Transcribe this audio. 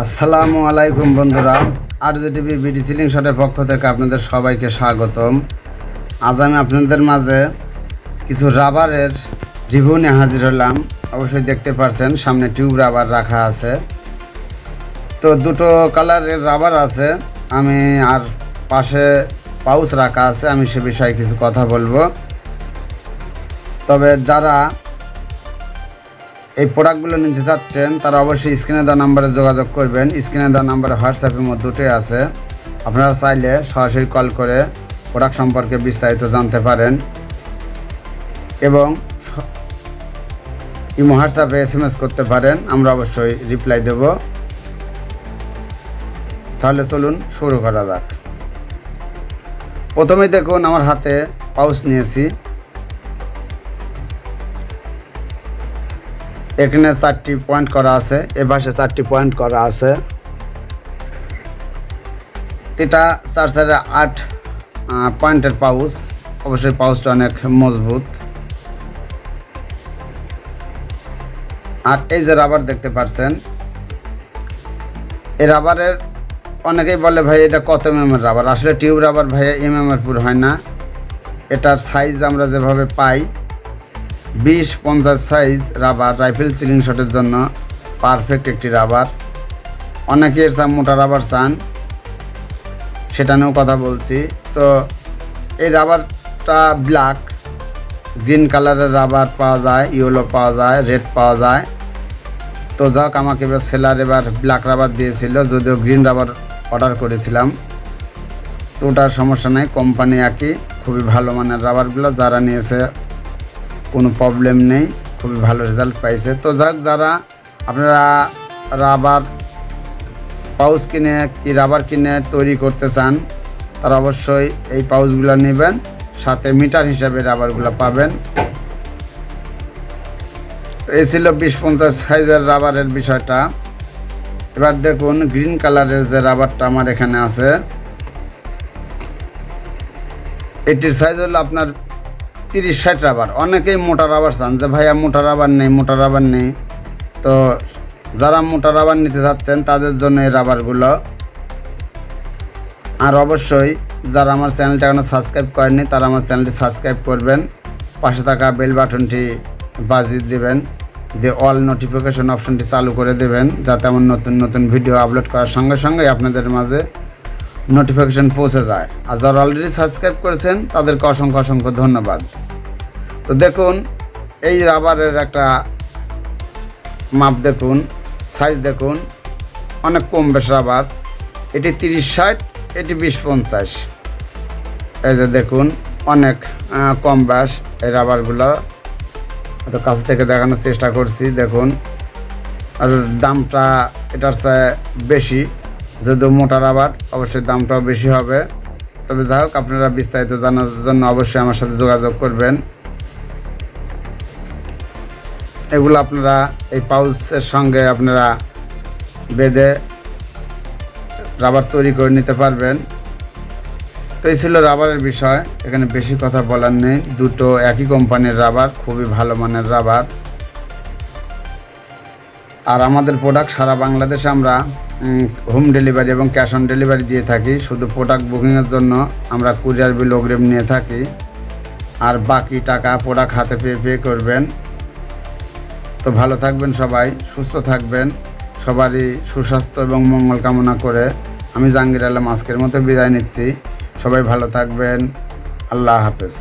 আসসালামু আলাইকুম বন্ধুরা, আরজেটিভি বিডি সিলিং শটের পক্ষ থেকে আপনাদের সবাইকে স্বাগতম। আজ আমি আপনাদের মাঝে কিছু রাবারের রিভিউ নিয়ে হাজির হলাম। অবশ্যই দেখতে পাচ্ছেন সামনে টিউব রাবার রাখা আছে। তো দুটো কালারের রাবার আছে, আমি আর পাশে পাউচ রাখা আছে। আমি সে বিষয়ে কিছু কথা বলবো। তবে যারা এই প্রোডাক্টগুলো নিতে চাচ্ছেন তারা অবশ্যই স্ক্রিনে দেওয়া নাম্বারে যোগাযোগ করবেন। স্ক্রিনে দেওয়া নাম্বারে হোয়াটসঅ্যাপের মধ্যে দুটোই আছে। আপনারা চাইলে সরাসরি কল করে প্রোডাক্ট সম্পর্কে বিস্তারিত জানতে পারেন এবং ইমো হোয়াটসঅ্যাপে SMS করতে পারেন। আমরা অবশ্যই রিপ্লাই দেব। তাহলে চলুন শুরু করা যাক। প্রথমেই দেখুন আমার হাতে পাউচ নিয়েছি। এখানে 4টি পয়েন্ট করা আছে, এ পাশে 4টি পয়েন্ট করা আছে। এটা 4/8 পয়েন্টের পাউচ। অবশ্যই পাউচটা অনেক মজবুত। আর এই যে রাবার দেখতে পাচ্ছেন, এই রাবারের অনেকেই বলে ভাই এটা কত এমএমের রাবার। আসলে টিউব রাবার ভাই এমএমের পুরো হয় না। এটার সাইজ আমরা যেভাবে পাই 20-50 সাইজ রাবার রাইফেল সিলিং শটের জন্য পারফেক্ট একটি রাবার। অনেকে এর মোটা রাবার চান, সেটা নিয়েও কথা বলছি। তো এই রাবারটা ব্ল্যাক, গ্রিন কালারের রাবার পাওয়া যায়, ইয়েলো পাওয়া যায়, রেড পাওয়া যায়। তো যাক, আমাকে এবার সেলার এবার ব্ল্যাক রাবার দিয়েছিল, যদিও গ্রিন রাবার অর্ডার করেছিলাম। তো ওটার সমস্যা নেই, কোম্পানি একই, খুবই ভালো মানের রাবারগুলো। যারা নিয়েছে কোনো প্রবলেম নেই, খুবই ভালো রেজাল্ট পাইছে। তো যাক, যারা আপনারা রাবার পাউচ কিনে কি রাবার কিনে তৈরি করতে চান তারা অবশ্যই এই পাউচগুলো নেবেন, সাথে মিটার হিসাবে রাবারগুলো পাবেন। তো এই ছিল 20-50 সাইজের রাবারের বিষয়টা। এবার দেখুন গ্রিন কালারের যে রাবারটা আমার এখানে আছে, এটির সাইজ হলো আপনার 30-60 রাবার। অনেকেই মোটা রাবার চান যে ভাইয়া মোটা রাবার নেই, মোটা রাবার নেই। তো যারা মোটা রাবার নিতে চাচ্ছেন তাদের জন্য এই রাবারগুলো। আর অবশ্যই যারা আমার চ্যানেলটা এখনো সাবস্ক্রাইব করেননি তারা আমার চ্যানেলটি সাবস্ক্রাইব করবেন, পাশে থাকা বেল বাটনটি বাজিয়ে দেবেন, দিয়ে অল নোটিফিকেশন অপশনটি চালু করে দেবেন, যাতে আমার নতুন নতুন ভিডিও আপলোড করার সঙ্গে সঙ্গে আপনাদের মাঝে নোটিফিকেশন পৌঁছে যায়। আর যারা অলরেডি সাবস্ক্রাইব করেছেন তাদেরকে অসংখ্য অসংখ্য ধন্যবাদ। তো দেখুন এই রাবারের একটা মাপ দেখুন, সাইজ দেখুন, অনেক কম বেশ রাবার। এটি 30-60, এটি 20-50। এই যে দেখুন অনেক কম ব্যাস এই রাবারগুলো। তো কাছ থেকে দেখানোর চেষ্টা করছি। দেখুন, আর দামটা এটার চেয়ে বেশি, যদিও মোটা রাবার, অবশ্যই দামটাও বেশি হবে। তবে যাই হোক, আপনারা বিস্তারিত জানার জন্য অবশ্যই আমার সাথে যোগাযোগ করবেন। এগুলো আপনারা এই পাউচের সঙ্গে আপনারা বেঁধে রাবার তৈরি করে নিতে পারবেন। তো এই ছিল রাবারের বিষয়, এখানে বেশি কথা বলার নেই। দুটো একই কোম্পানির রাবার, খুবই ভালো মানের রাবার। আর আমাদের প্রোডাক্ট সারা বাংলাদেশে আমরা হোম ডেলিভারি এবং ক্যাশ অন ডেলিভারি দিয়ে থাকি। শুধু প্রোডাক্ট বুকিংয়ের জন্য আমরা কুরিয়ার বিল অগ্রিম নিয়ে থাকি, আর বাকি টাকা প্রোডাক্ট হাতে পে করবেন। তো ভালো থাকবেন সবাই, সুস্থ থাকবেন। সবারই সুস্বাস্থ্য এবং মঙ্গল কামনা করে আমি জাহাঙ্গীর আলম আজকের মতো বিদায় নিচ্ছি। সবাই ভালো থাকবেন। আল্লাহ হাফেজ।